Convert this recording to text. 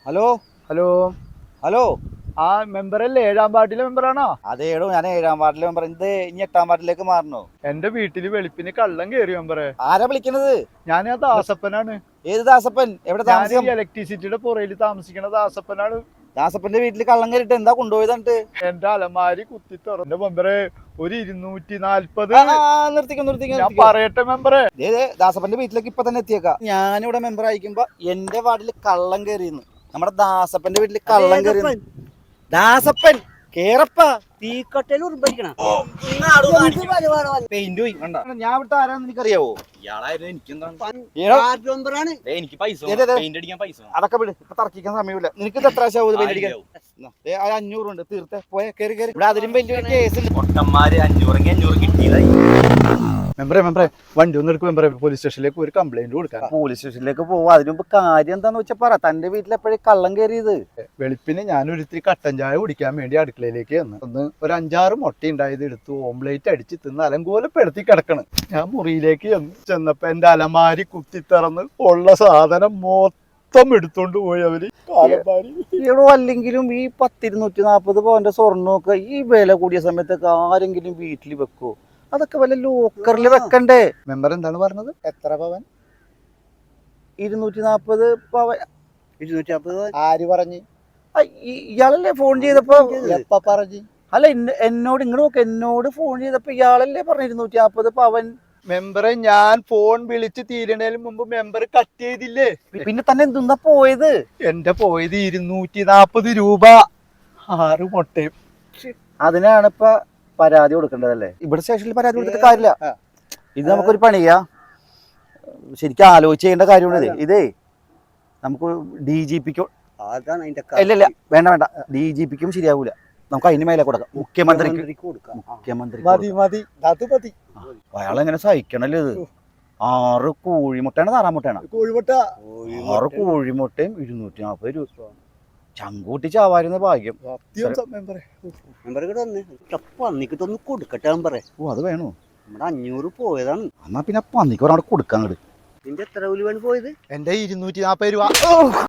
Hello hello hello ആ മെമ്പറല്ലേ? 7-ാം വാർഡിലെ മെമ്പറാണോ? അതേടോ, ഞാൻ 7-ാം വാർഡിലെ മെമ്പർ. ഇത് ഇനി 8-ാം വാർഡിലേക്ക് മാറണോ? എന്റെ വീട്ടില് വെളുപ്പിന് കള്ളം കയറി മെമ്പറെ. ആരാ വിളിക്കണത്? ഞാൻ ദാസപ്പനാണ്. ഏത് ദാസപ്പൻ? എവിടെ ഞാൻ താമസിക്കാം? ഇലക്ട്രിസിറ്റിയുടെ പുറയിൽ താമസിക്കണ ദാസപ്പനാണ്. ദാസപ്പന്റെ വീട്ടിൽ കള്ളം കയറിട്ട് എന്താ കൊണ്ടുപോയതാണ്ട്? എന്റെ അലമാരി കുത്തി തുറന്റെ മെമ്പറെ. ഒരു 240. ഞാൻ പറയട്ടെ മെമ്പറെ. ദാസപ്പന്റെ വീട്ടിലേക്ക് ഇപ്പൊ തന്നെ എത്തിയേക്കാം. ഞാനിവിടെ മെമ്പർ അയക്കുമ്പോ എന്റെ വാർഡിൽ കള്ളം കയറിയെന്ന്. നമ്മുടെ ദാസപ്പന്റെ വീട്ടിൽ കള്ളം കയറി. ദാസപ്പൻ കേറപ്പ തീക്കട്ടയിൽ ഉറുമ്പരിക്കണ പെയിന്റ് പോയി. ഞാൻ ഇവിടുത്തെ ആരാന്ന് എനിക്കറിയാവോ? എനിക്ക് പൈസ പെയിന്റ് അടിക്കാൻ പൈസ. അതൊക്കെ വിട്, ഇപ്പൊ തർക്കിക്കാൻ സമയമില്ല. നിനക്ക് എത്ര ആവശ്യം പെയിന്റ് അടിക്കാൻ? 500 ഉണ്ട്, തീർത്തെ പോയ കയറി. ഇവിടെ അതിലും വലിയ കേസ്. പൊട്ടന്മാര് 500 കിട്ടിയതായി. മെമ്പറെ വണ്ടി ഒന്ന് എടുക്കും മെമ്പറെ. പോലീസ് സ്റ്റേഷനിലേക്ക് ഒരു കംപ്ലൈന്റ് കൊടുക്കാൻ. പോലീസ് സ്റ്റേഷനിലേക്ക് പോവാ. അതിന് മുമ്പ് കാര്യം എന്താന്ന് വെച്ചാ പറ. തന്റെ വീട്ടിൽ എപ്പോഴും കള്ളം കയറിയത്? വെളുപ്പിന് ഞാനൊരിത്തിരി കട്ടൻ ചായ കുടിക്കാൻ വേണ്ടി അടുക്കളയിലേക്ക് വന്ന് ഒരു 5-6 മുട്ട ഉണ്ടായത് എടുത്ത് ഓംലേറ്റ് അടിച്ച് തിന്ന് അലങ്കോലപ്പെടുത്തി കിടക്കണം. ഞാൻ മുറിയിലേക്ക് ചെന്നപ്പോ എന്റെ അലമാരി കുത്തി തുറന്ന് ഉള്ള സാധനം മൊത്തം എടുത്തോണ്ട് പോയി അവര്. അല്ലെങ്കിലും ഈ 10-240 പവന്റെ സ്വർണ്ണമൊക്കെ ഈ വില കൂടിയ സമയത്തൊക്കെ ആരെങ്കിലും വീട്ടിൽ വെക്കോ? അതൊക്കെ വല്ല ലോക്കറിൽ വെക്കണ്ടേ? മെമ്പർ എന്താണ് പറഞ്ഞത്? എത്ര പവൻ? 240 പവൻ. 240. ആര് പറഞ്ഞു? ഇയാളല്ലേ ഫോൺ ചെയ്തപ്പോ? എപ്പ പറഞ്ഞു? അല്ല, എന്നോട് ഇങ്ങോട്ട് നോക്ക്. എന്നോട് ഫോൺ ചെയ്തപ്പോ ഇയാളല്ലേ പറഞ്ഞു 240 പവൻ. മെമ്പറെ, ഞാൻ ഫോൺ വിളിച്ച് തീരണേന് മുമ്പ് മെമ്പർ കട്ട് ചെയ്തില്ലേ? പിന്നെ തന്നെ എന്തുന്നാ പോയത്? എന്റെ പോയത് 240 രൂപ 6 മുട്ടയും. അതിനാണ് ഇപ്പൊ പരാതി കൊടുക്കേണ്ടതല്ലേ? ഇവിടെ സ്റ്റേഷനിൽ പരാതി കൊടുത്തിട്ട് കാര്യമില്ല. ഇത് നമുക്കൊരു പണിയാ. ശരിക്കും ആലോചിച്ച് ചെയ്യേണ്ട കാര്യമാണ് ഇതേ. നമുക്ക് DGPക്കും ഇല്ല വേണ്ട, DGPക്കും ശരിയാവൂല. നമുക്ക് അതിന് മേലെ കൊടുക്കാം. മുഖ്യമന്ത്രി അയാളെങ്ങനെ സഹിക്കണല്ലോ ഇത്? 6 കോഴിമുട്ടയാണ്, താറാമുട്ടയാണ്. 6 കോഴിമുട്ടയും 240 രൂപ. ചങ്കൂട്ടി ചാവാരുന്ന ഭാഗ്യം. പന്നിക്കിട്ടൊന്ന് കൊടുക്കട്ടെ മെമ്പറെ. ഓ, അത് വേണോ? നമ്മുടെ 500 പോയതാണ്. എന്നാ പിന്നെ പന്നിക്ക് ഒരാൾ കൊടുക്കാൻ. നിന്റെ എത്ര കൂലി വേണ്ടി പോയത്? എന്റെ 240 രൂപ.